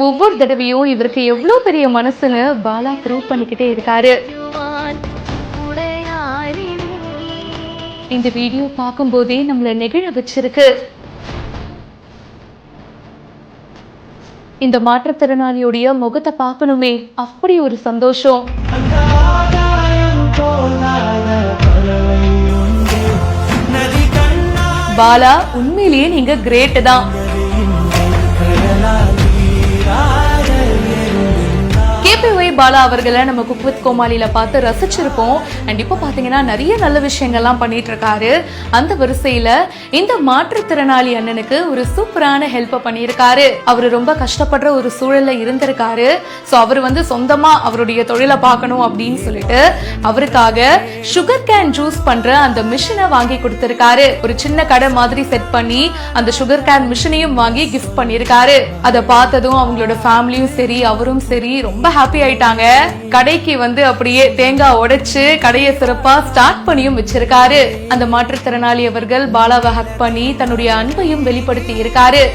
ஒவ்வொரு தடவையும் இவருக்கு எவ்வளவு பெரிய மனசுன்னு பாலா ப்ரூவ் பண்ணிக்கிட்டே இருக்காரு. இந்த வீடியோ பார்க்கும் போதே நம்மள நெகிழ வச்சிருக்கு. இந்த மாற்றுத்திறனாளியுடைய முகத்தை பார்க்கணுமே, அப்படி ஒரு சந்தோஷம். பாலா, உண்மையிலேயே நீங்க கிரேட் தான். பாலா அவர்களை நம்ம குக் வித் கோமாளியில பார்த்து ரசிச்சிருப்போம். அண்ட் இப்போ பாத்தீங்கன்னா நிறைய நல்ல விஷயங்கள்லாம் பண்ணிட்டு இருக்காரு. அந்த வரிசையில இந்த மாற்றுத்திறனாளி அண்ணனுக்கு ஒரு சூப்பரான ஹெல்ப் பண்ணியிருக்காரு. அவரு ரொம்ப கஷ்டப்படுற ஒரு சூழல்ல இருந்திருக்காரு. சோ அவர் சொந்தமா அவருடைய தொழிலை பார்க்கணும் அப்படின்னு சொல்லிட்டு அவருக்காக சுகர் கேன் ஜூஸ் பண்ற அந்த மிஷினை வாங்கி கொடுத்திருக்காரு. ஒரு சின்ன கடை மாதிரி செட் பண்ணி அந்த சுகர் கேன் மிஷினையும் வாங்கி கிஃப்ட் பண்ணிருக்காரு. அதை பார்த்ததும் அவங்களோட ஃபேமிலியும் சரி அவரும் சரி ரொம்ப ஹாப்பி ஆயிட்டாங்க. கடைக்கு அப்படியே தேங்காய் உடைச்சு கடையை சிறப்பா ஸ்டார்ட் பண்ணியும் வச்சிருக்காரு. அந்த மாற்றுத்திறனாளி அவர்கள் பாலாவை ஹக் பண்ணி தன்னுடைய அன்பையும் வெளிப்படுத்தி இருக்காரு.